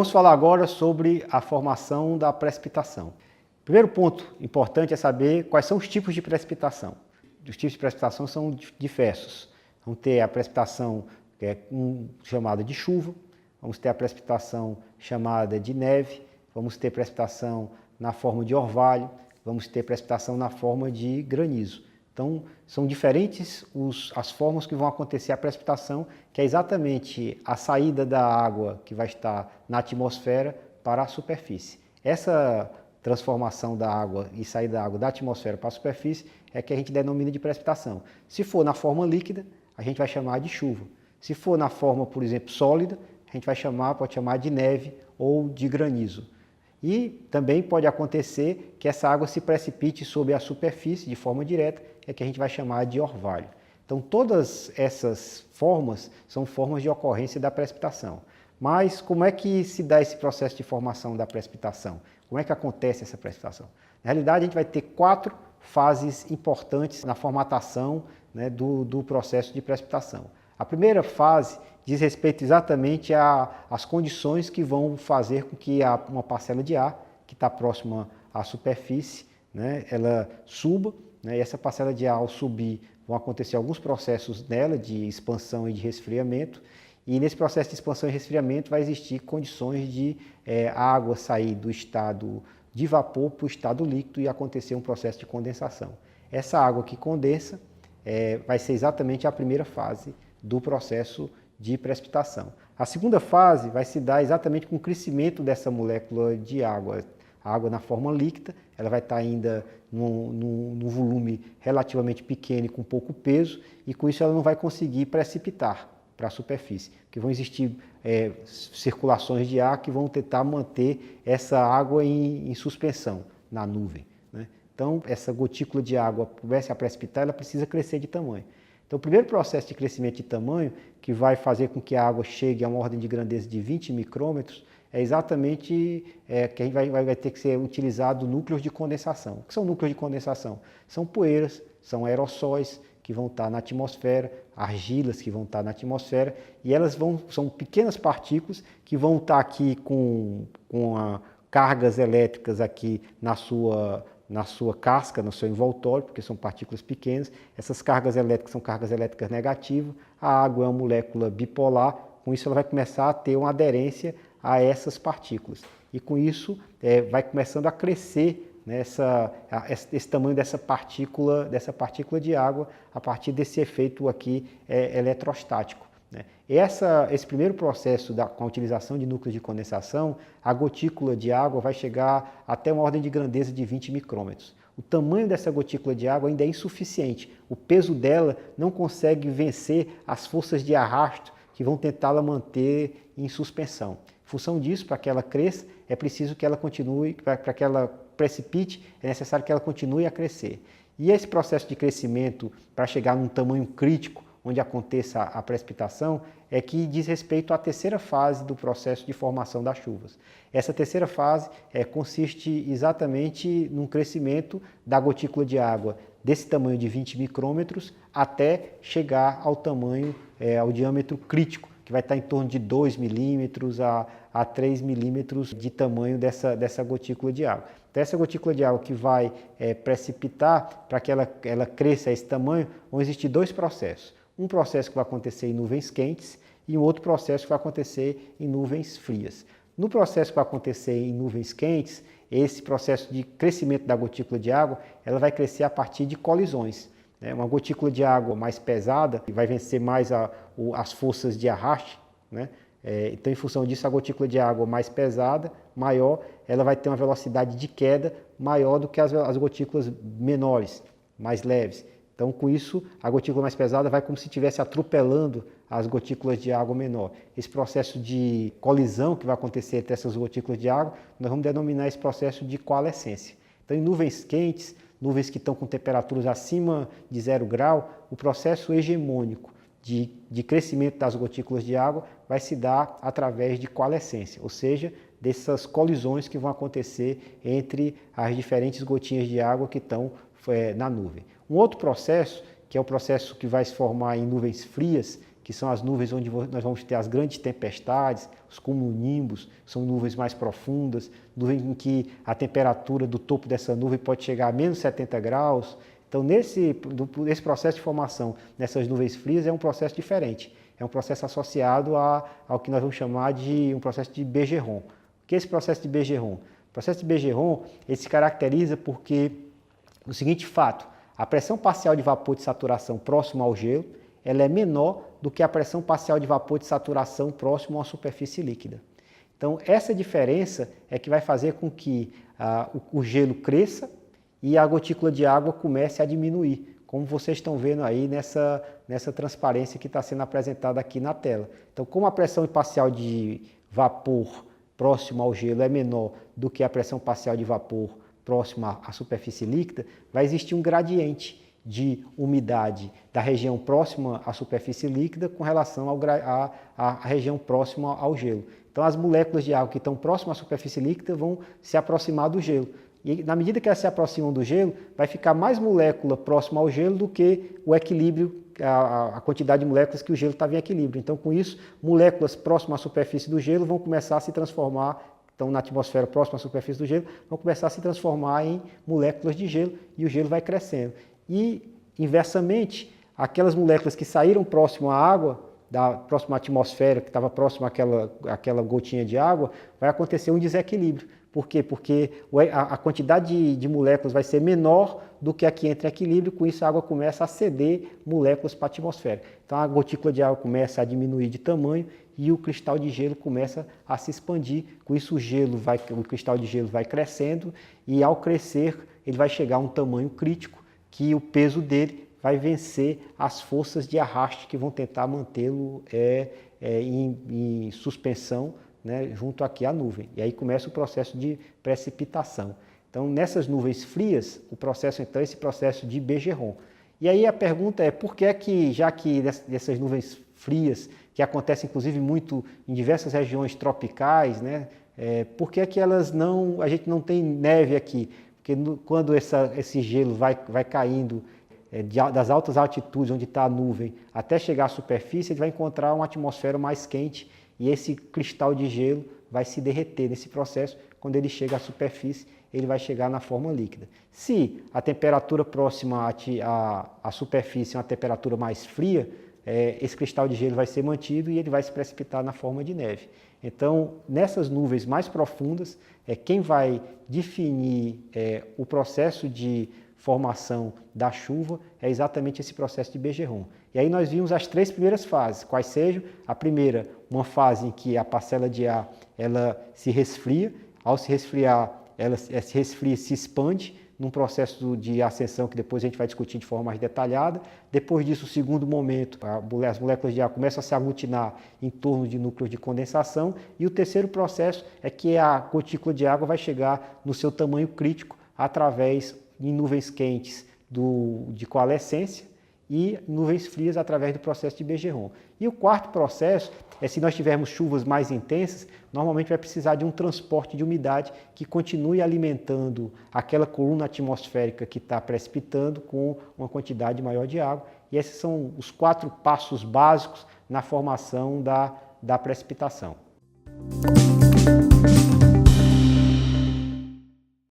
vamos falar agora sobre a formação da precipitação. O primeiro ponto importante é saber quais são os tipos de precipitação. Os tipos de precipitação são diversos. Vamos ter a precipitação que é chamada de chuva, vamos ter a precipitação chamada de neve, vamos ter precipitação na forma de orvalho, vamos ter precipitação na forma de granizo. Então, são diferentes as formas que vão acontecer a precipitação, que é exatamente a saída da água que vai estar na atmosfera para a superfície. Essa transformação da água e saída da água da atmosfera para a superfície é que a gente denomina de precipitação. Se for na forma líquida, a gente vai chamar de chuva. Se for na forma, por exemplo, sólida, a gente pode chamar de neve ou de granizo. E também pode acontecer que essa água se precipite sobre a superfície de forma direta, é que a gente vai chamar de orvalho. Então, todas essas formas são formas de ocorrência da precipitação. Mas como é que se dá esse processo de formação da precipitação? Como é que acontece essa precipitação? Na realidade, a gente vai ter 4 fases importantes na formatação, né, do processo de precipitação. A primeira fase diz respeito exatamente às condições que vão fazer com que uma parcela de ar, que está próxima à superfície, né, ela suba, né, e essa parcela de ar, ao subir, vão acontecer alguns processos nela de expansão e de resfriamento, e nesse processo de expansão e resfriamento vai existir condições de a água sair do estado de vapor para o estado líquido e acontecer um processo de condensação. Essa água que condensa vai ser exatamente a primeira fase do processo de precipitação. A segunda fase vai se dar exatamente com o crescimento dessa molécula de água. A água na forma líquida, ela vai estar ainda num volume relativamente pequeno e com pouco peso, e com isso ela não vai conseguir precipitar para a superfície, porque vão existir circulações de ar que vão tentar manter essa água em suspensão na nuvem, né? Então, essa gotícula de água, começa a precipitar, ela precisa crescer de tamanho. Então, o primeiro processo de crescimento de tamanho, que vai fazer com que a água chegue a uma ordem de grandeza de 20 micrômetros, é exatamente que a gente vai ter que ser utilizado núcleos de condensação. O que são núcleos de condensação? São poeiras, são aerossóis que vão estar na atmosfera, argilas que vão estar na atmosfera, e elas são pequenas partículas que vão estar aqui com cargas elétricas aqui na sua casca, no seu envoltório, porque são partículas pequenas. Essas cargas elétricas são cargas elétricas negativas. A água é uma molécula bipolar, com isso ela vai começar a ter uma aderência a essas partículas. E com isso vai começando a crescer, né, esse tamanho dessa partícula de água a partir desse efeito aqui eletrostático, né? Esse primeiro processo com a utilização de núcleos de condensação, a gotícula de água vai chegar até uma ordem de grandeza de 20 micrômetros. O tamanho dessa gotícula de água ainda é insuficiente. O peso dela não consegue vencer as forças de arrasto que vão tentá-la manter em suspensão. Em função disso, para que ela cresça, é preciso que ela continue, para que ela precipite, é necessário que ela continue a crescer. E esse processo de crescimento, para chegar num tamanho crítico, onde aconteça a precipitação, é que diz respeito à terceira fase do processo de formação das chuvas. Essa terceira fase consiste exatamente num crescimento da gotícula de água desse tamanho de 20 micrômetros até chegar ao tamanho, ao diâmetro crítico, que vai estar em torno de 2 milímetros a 3 milímetros de tamanho dessa gotícula de água. Então, essa gotícula de água que vai precipitar, para que ela cresça a esse tamanho, vão existir 2 processos. Um processo que vai acontecer em nuvens quentes e um outro processo que vai acontecer em nuvens frias. No processo que vai acontecer em nuvens quentes, esse processo de crescimento da gotícula de água, ela vai crescer a partir de colisões. Uma gotícula de água mais pesada vai vencer mais as forças de arraste, né? Então, em função disso, a gotícula de água mais pesada, maior, ela vai ter uma velocidade de queda maior do que as gotículas menores, mais leves. Então, com isso, a gotícula mais pesada vai como se estivesse atropelando as gotículas de água menor. Esse processo de colisão que vai acontecer entre essas gotículas de água, nós vamos denominar esse processo de coalescência. Então, em nuvens quentes, nuvens que estão com temperaturas acima de 0 grau, o processo hegemônico de crescimento das gotículas de água vai se dar através de coalescência, ou seja, dessas colisões que vão acontecer entre as diferentes gotinhas de água que estão na nuvem. Um outro processo, que é o processo que vai se formar em nuvens frias, que são as nuvens onde nós vamos ter as grandes tempestades, os cumulonimbus, são nuvens mais profundas, nuvens em que a temperatura do topo dessa nuvem pode chegar a menos 70 graus. Então, nesse processo de formação dessas nuvens frias é um processo diferente. É um processo associado ao que nós vamos chamar de um processo de Bergeron. O que é esse processo de Bergeron? O processo de Bergeron ele se caracteriza porque o seguinte fato: a pressão parcial de vapor de saturação próximo ao gelo ela é menor do que a pressão parcial de vapor de saturação próximo a uma superfície líquida. Então, essa diferença é que vai fazer com que o gelo cresça e a gotícula de água comece a diminuir, como vocês estão vendo aí nessa transparência que está sendo apresentada aqui na tela. Então, como a pressão parcial de vapor próximo ao gelo é menor do que a pressão parcial de vapor próxima à superfície líquida, vai existir um gradiente de umidade da região próxima à superfície líquida com relação à região próxima ao gelo. Então, as moléculas de água que estão próximas à superfície líquida vão se aproximar do gelo. E na medida que elas se aproximam do gelo, vai ficar mais molécula próxima ao gelo do que o equilíbrio, a quantidade de moléculas que o gelo estava em equilíbrio. Então, com isso, moléculas próximas à superfície do gelo vão começar a se transformar, então na atmosfera próxima à superfície do gelo, vão começar a se transformar em moléculas de gelo e o gelo vai crescendo. E, inversamente, aquelas moléculas que saíram próximo à água, próximo à atmosfera, que estava próximo àquela gotinha de água, vai acontecer um desequilíbrio. Por quê? Porque a quantidade de moléculas vai ser menor do que a que entra em equilíbrio, com isso a água começa a ceder moléculas para a atmosfera. Então a gotícula de água começa a diminuir de tamanho e o cristal de gelo começa a se expandir. Com isso o cristal de gelo vai crescendo e ao crescer ele vai chegar a um tamanho crítico que o peso dele vai vencer as forças de arraste que vão tentar mantê-lo em suspensão, né, junto aqui à nuvem. E aí começa o processo de precipitação. Então, nessas nuvens frias, o processo então é esse processo de Bergeron. E aí a pergunta é por que já que dessas nuvens frias, que acontecem inclusive muito em diversas regiões tropicais, né, por que a gente não tem neve aqui? Porque quando esse gelo vai caindo das altas altitudes onde está a nuvem até chegar à superfície, ele vai encontrar uma atmosfera mais quente e esse cristal de gelo vai se derreter nesse processo. Quando ele chega à superfície, ele vai chegar na forma líquida. Se a temperatura próxima à superfície é uma temperatura mais fria, esse cristal de gelo vai ser mantido e ele vai se precipitar na forma de neve. Então, nessas nuvens mais profundas, quem vai definir o processo de formação da chuva é exatamente esse processo de Bergeron. E aí nós vimos as 3 primeiras fases, quais sejam: a primeira, uma fase em que a parcela de ar ela se resfria, ao se resfriar, ela se resfria e se expande num processo de ascensão que depois a gente vai discutir de forma mais detalhada. Depois disso, o segundo momento, as moléculas de ar começam a se aglutinar em torno de núcleos de condensação e o terceiro processo é que a gotícula de água vai chegar no seu tamanho crítico através em nuvens quentes de coalescência e nuvens frias através do processo de Bergeron. E o quarto processo se nós tivermos chuvas mais intensas, normalmente vai precisar de um transporte de umidade que continue alimentando aquela coluna atmosférica que está precipitando com uma quantidade maior de água. E esses são os 4 passos básicos na formação da precipitação.